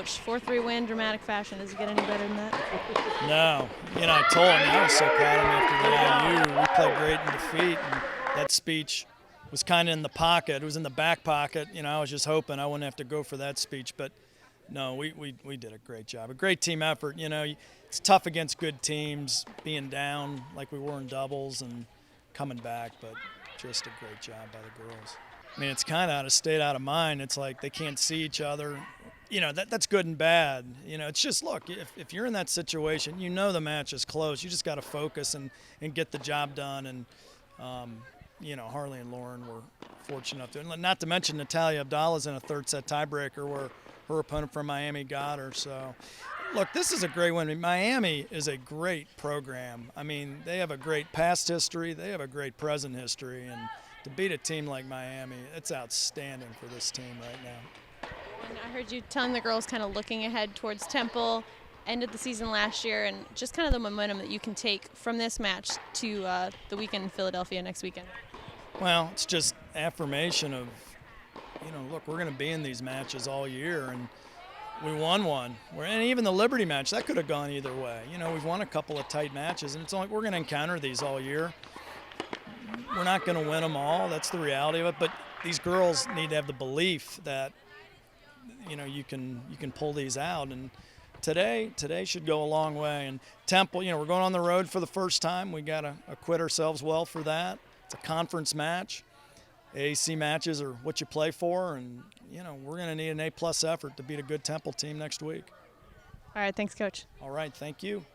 Coach, 4-3 win, dramatic fashion. Does it get any better than that? No. I told him I was so proud of him after the IU. We played great in defeat, and that speech was kind of in the pocket. It was in the back pocket. I was just hoping I wouldn't have to go for that speech. But, no, we did a great job. A great team effort. It's tough against good teams, being down like we were in doubles and coming back, but just a great job by the girls. It's kind of out of state, out of mind. It's like they can't see each other. That's good and bad. It's just, look, if you're in that situation, the match is close. You just got to focus and get the job done. And, Harley and Lauren were fortunate enough to. Not to mention Natalia Abdallah's in a third set tiebreaker where her opponent from Miami got her. So, look, this is a great win. Miami is a great program. They have a great past history. They have a great present history. And to beat a team like Miami, it's outstanding for this team right now. And I heard you telling the girls kind of looking ahead towards Temple, ended the season last year, and just kind of the momentum that you can take from this match to the weekend in Philadelphia next weekend. Well, it's just affirmation of, look, we're going to be in these matches all year, and we won one. And even the Liberty match, that could have gone either way. We've won a couple of tight matches, and we're going to encounter these all year. We're not going to win them all. That's the reality of it. But these girls need to have the belief that, you can pull these out. And today should go a long way. And Temple, we're going on the road for the first time. We got to acquit ourselves well for that. It's a conference match. AAC matches are what you play for. And, we're going to need an A-plus effort to beat a good Temple team next week. All right, thanks, Coach. All right, thank you.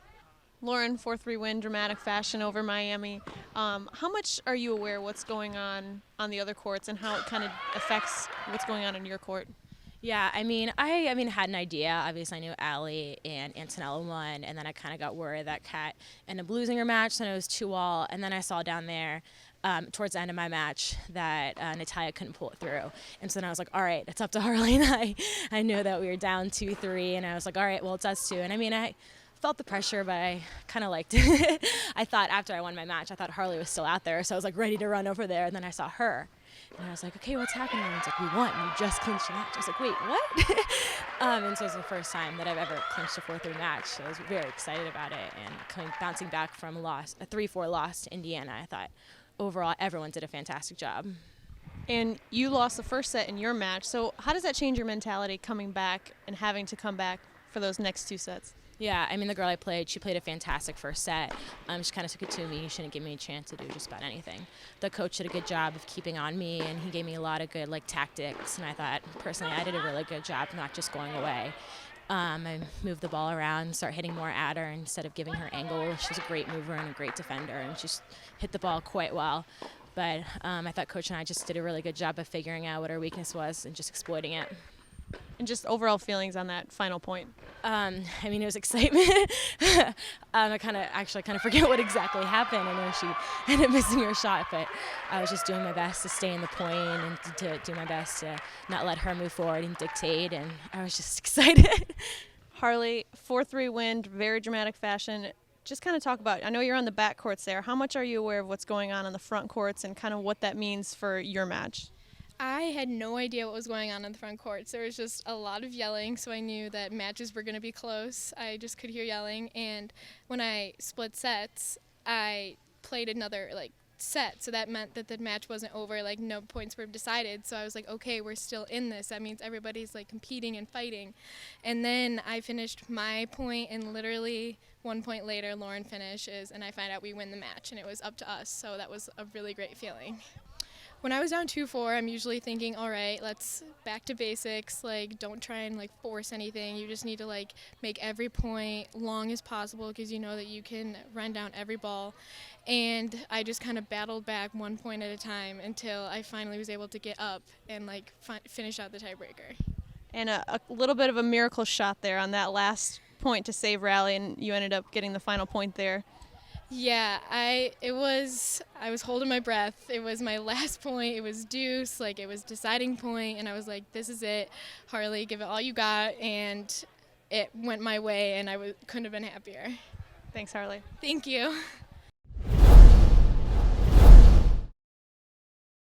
Lauren, 4-3 win, dramatic fashion over Miami. How much are you aware of what's going on the other courts and how it kind of affects what's going on in your court? Yeah, I had an idea. Obviously, I knew Allie and Antonella won, and then I kind of got worried that Kat ended up losing her match, so it was 2-all. And then I saw down there towards the end of my match that Natalia couldn't pull it through. And so then I was like, all right, it's up to Harley. And I knew that we were down 2-3, and I was like, all right, well, it's us two. And I felt the pressure, but I kind of liked it. I thought after I won my match, I thought Harley was still out there, so I was like ready to run over there, and then I saw her. And I was like, okay, what's happening? And it's like, we won. You just clinched the match. I was like, wait, what? And so it was the first time that I've ever clinched a 4-3 match. So I was very excited about it. And bouncing back from a 3-4 loss to Indiana, I thought overall everyone did a fantastic job. And you lost the first set in your match. So how does that change your mentality coming back and having to come back for those next two sets? Yeah, the girl I played, she played a fantastic first set. She kind of took it to me. She shouldn't give me a chance to do just about anything. The coach did a good job of keeping on me, and he gave me a lot of good tactics. And I thought, personally, I did a really good job not just going away. I moved the ball around, start hitting more at her instead of giving her angle. She's a great mover and a great defender, and she hit the ball quite well. But I thought Coach and I just did a really good job of figuring out what her weakness was and just exploiting it. And just overall feelings on that final point? It was excitement. I kind of forget what exactly happened. I know she ended up missing her shot, but I was just doing my best to stay in the point and to do my best to not let her move forward and dictate, and I was just excited. Harley, 4-3 win, very dramatic fashion. Just kind of talk about, I know you're on the back courts there. How much are you aware of what's going on the front courts and kind of what that means for your match? I had no idea what was going on the front courts. There was just a lot of yelling, so I knew that matches were going to be close. I just could hear yelling, and when I split sets, I played another set, so that meant that the match wasn't over, no points were decided. So I was like, okay, we're still in this. That means everybody's competing and fighting. And then I finished my point, and literally 1 point later, Lauren finishes, and I find out we win the match, and it was up to us. So that was a really great feeling. When I was down 2-4, I'm usually thinking, all right, let's back to basics. Don't try and force anything. You just need to make every point long as possible because you know that you can run down every ball. And I just kind of battled back 1 point at a time until I finally was able to get up and finish out the tiebreaker. And a little bit of a miracle shot there on that last point to save rally, and you ended up getting the final point there. Yeah, I was holding my breath. It was my last point. It was deuce, it was deciding point, and I was like, this is it. Harley, give it all you got, and it went my way, and I couldn't have been happier. Thanks, Harley. Thank you.